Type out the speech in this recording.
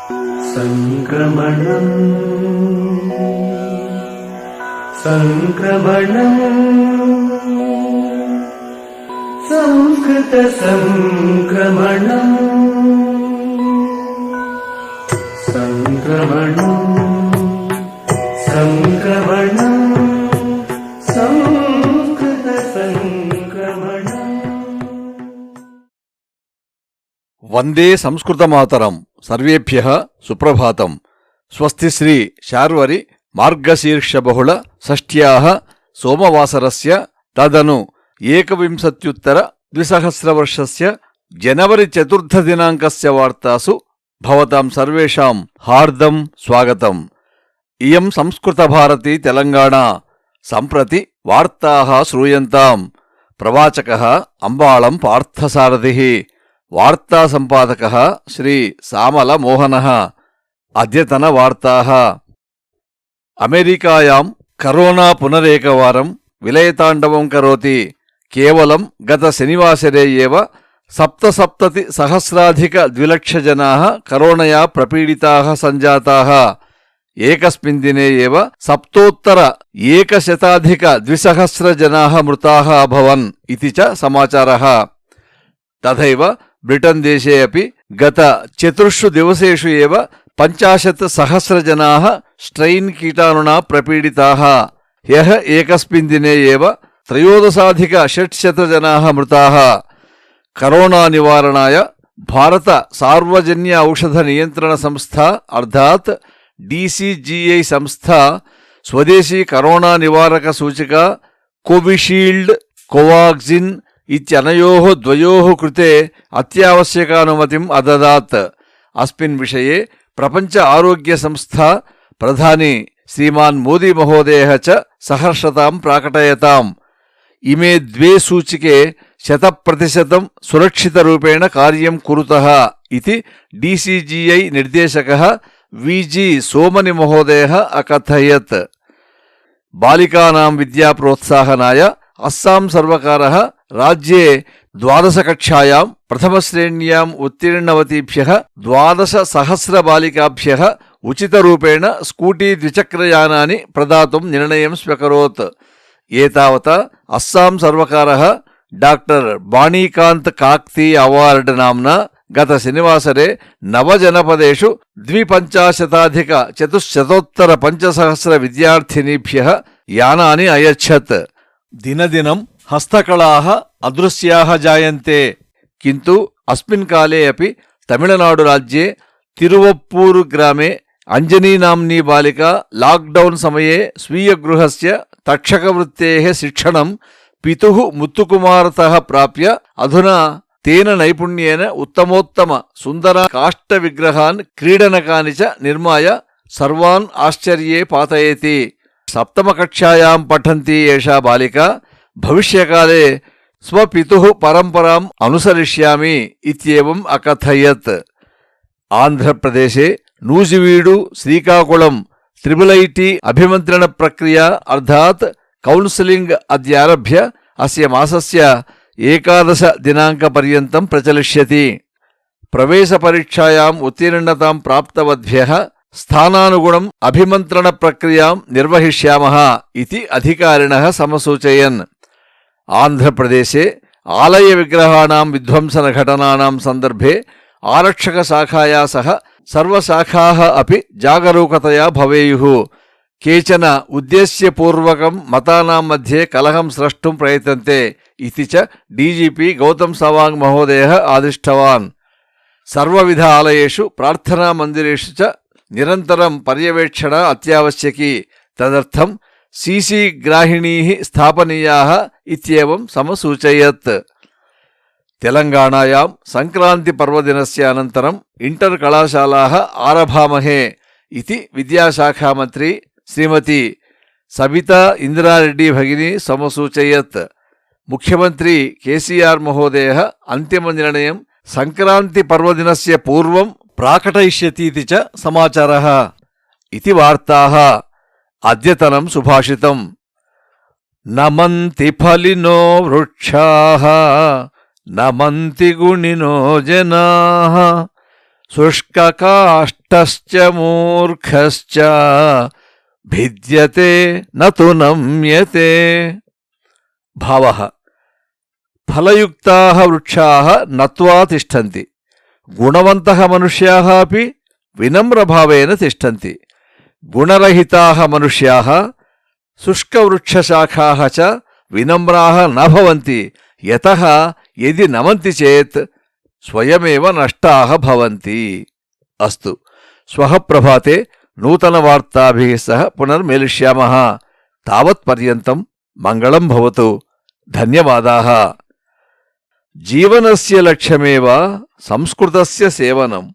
సంక్రమణం సంక్రమణం సంస్కృత సంక్రమణం సంక్రమణం సంక్రమణం సంస్కృత సంక్రమణం. వందే సంస్కృతమాతరం. సర్వేభ్యః సుప్రభాతం. స్వస్తి శ్రీ శార్వరి మార్గశీర్షబహుళ షష్ఠ్యాః సోమవాసరస్య తదను 1920 జనవరి 4 వార్తాసు భవతాం సర్వేషాం హార్దం స్వాగతం. ఇయం సంస్కృతభారతి తెలంగాణ. సంప్రతి వార్తాః శ్రూయంతాం. ప్రవాచకః అంబాళం పార్థసారథిః. వార్తా సంపాదకः శ్రీ సామల మోహనः. అద్యతన వార్తాः. అమెరికాయాం కరోనా పునరేకవారం విలయతాండవం కరోతి. కేవలం గత శనివాసరే ఏవ 77,200,000 జనాः కరోనయా ప్రపీడితాः సంజాతాः. ఏకస్మిన్ దినే ఏవ 7,100,200 జనాः మృతాः అభవన్ ఇతి చ సమాచారः. తథైవ బ్రిటన్ దేశే అపి గత 4 దివసేషు ఏవ 50,000 జనాः స్ట్రెయిన్ కీటానునా ప్రపీడితాः. హ్యః ఏకస్మిన్ దినే ఏవ 13,600 జనాः మృతాः. కరోనా నివారణాయ భారత సార్వజన్య ఔషధ నియంత్రణ సంస్థ అర్థాత్ DCGI సంస్థ స్వదేశీ కరోనా నివారక సూచిక కోవిషీల్డ్ కోవాక్సిన్ ఇత్యనయోః ద్వయోః కృతే అత్యావశ్యకానుమతిం అదదాత్. అస్మిన్ విషయే ప్రపంచ ఆరోగ్య సంస్థ ప్రధాని శ్రీమాన్ మోదీ మహోదయః చ సహర్షతాం ప్రాకటయతాం. ఇమే ద్వే సూచికే 100% సురక్షితరూపేణ కార్యం కురుతః ఇతి DCGI నిర్దేశకः VG సోమని మహోదయः అకథయత్. బాలికానాం విద్యా ప్రోత్సాహనాయ అస్సాం సర్వకారः రాజ్యే 12 కక్షాయాం ప్రథమశ్రేణ్యాం ఉత్తీర్ణవతీభ్యः 12,000 బాలికాభ్యः ఉచితరూపేణ స్కూటీ ద్విచక్రయానాని ప్రదాతుం నిర్ణయం స్వ్యకరోత్. ఏతావతా అస్సాం సర్వకారः డాక్టర్ బాణీకాంత్ కాక్తీ అవార్డ్ నామ్నా గత శనివాసరే 9 జనపదేషు 2,50,400 విద్యార్థినీభ్యः యానాని అయచ్చత్. దినదినం హస్తకళాః అదృశ్యాः జాయంతే. కింటు అస్మిన్ కాలే అపి తమిళనాడు రాజ్యే తిరువప్పూరు గ్రామే అంజనీ నామ్నీ బాలికా లాక్డౌన్ సమయే స్వీయగృహస్య తక్షకవృత్తేః శిక్షణం పితుః ముత్తుకుమారతః ప్రాప్య అధునా తేన నైపుణ్యేన ఉత్తమోత్తమ సుందర కాష్ట విగ్రహాన్ క్రీడనకాని చ నిర్మాయ సర్వాన్ ఆశ్చర్యే పాతయతి. 7మ కక్షాయాం పఠంతి ఏషా బాలికా భవిష్యకాలే స్వపితుః పరంపరాం అనుసరిష్యామి ఇత్యేవం అకథయత్. ఆంధ్రప్రదేశే నూజివీడు శ్రీకాకుళం IIIT అభిమంత్రణ ప్రక్రియ అర్థాత్ కౌన్సిలింగ్ అద్యారభ్య అస్య మాసస్య 11 దినాంకపర్యంతం ప్రచలిష్యతి. ప్రవేశ పరీక్షాయాం ఉత్తీర్ణతాం ప్రాప్తవద్భ్యః స్థానానుగుణం అభిమంత్రణ ప్రక్రియాం నిర్వహిష్యామః ఇతి అధికారిణః సమసూచయన్. ఆంధ్రప్రదేశే ఆలయ విగ్రహాణాం విధ్వంసన ఘటనానాం సందర్భే ఆరక్షక శాఖాయా సహ సర్వశాఖాః అపి జాగరూకతయా భవేయుః. కేచన ఉద్దేశ్యపూర్వకం మతానాం మధ్యే కలహం స్రష్టుం ప్రయతంతే ఇతి చ డీజీపీ గౌతమ్ సవాంగ్ మహోదయः ఆదిష్టవాన్. సర్వవిధ ఆలయేషు ప్రార్థనా మందిరేషు చ నిరంతరం పర్యవేక్షణ అత్యావశ్యకీ. తదర్థం CC గ్రాహిణీః స్థాపనీయాః ఇత్యేవం సమసూచయత్. తెలంగాణాయాం సంక్రాంతి పర్వదినస్య అనంతరం ఇంటర్ కళాశాలాः ఆరభామహే ఇతి విద్యాశాఖామంత్రి శ్రీమతి సబితా ఇంద్రారెడ్డి భగిని సమసూచయత్. ముఖ్యమంత్రి కేసీఆర్ మహోదయः అంతిమ నిర్ణయం సంక్రాంతి పర్వదినస్య పూర్వం ప్రాకటయిష్యతీతి చ సమాచారः ఇతి వార్తాः. అద్యతనం సుభాషితం. నమంతి ఫలినో వృక్షాః నమంతి గుణినో జనాః ಶುಷ್ಕಕಾಷ್ಟಶ್ಚ ಮೂರ್ಖಶ್ಚ ಭಿದ್ಯತೆ ನತು ನಮ್ಯತೆ. ಭಾವಃ ಫಲಯುಕ್ತಾಃ ವೃಕ್ಷಾಃ ನತ್ವಾ ತಿಷ್ಠಂತಿ, ಗುಣವಂತಃ ಮನುಷ್ಯಾಃ ಅಪಿ ವಿನಮ್ರಭಾವೇನ ತಿಷ್ಠಂತಿ, ಗುಣರಹಿತಾಃ ಮನುಷ್ಯಾಃ ಶುಷ್ಕವೃಕ್ಷಶಾಖಾಃ ಚ ವಿನಮ್ರಾಃ ನ ಭವಂತಿ, ಯತಃ ಯದಿ ನಮಂತಿ ಚೇತ್ ಸ್ವಯಮೇವ ನಷ್ಟಾಃ ಭವಂತಿ. ಅಸ್ತು, ಶ್ವಃ ಪ್ರಭಾತೆ ನೂತನವಾರ್ತಾಭಿಃ ಸಹ ಪುನರ್ಮೇಲಿಷ್ಯಾಮಃ. ತಾವತ್ಪರ್ಯಂತಂ ಮಂಗಳಂ ಭವತು. ಧನ್ಯವಾದಾಃ. ಜೀವನಸ್ಯ ಲಕ್ಷ್ಯಮೇವ ಸಂಸ್ಕೃತಸ್ಯ ಸೇವನಂ.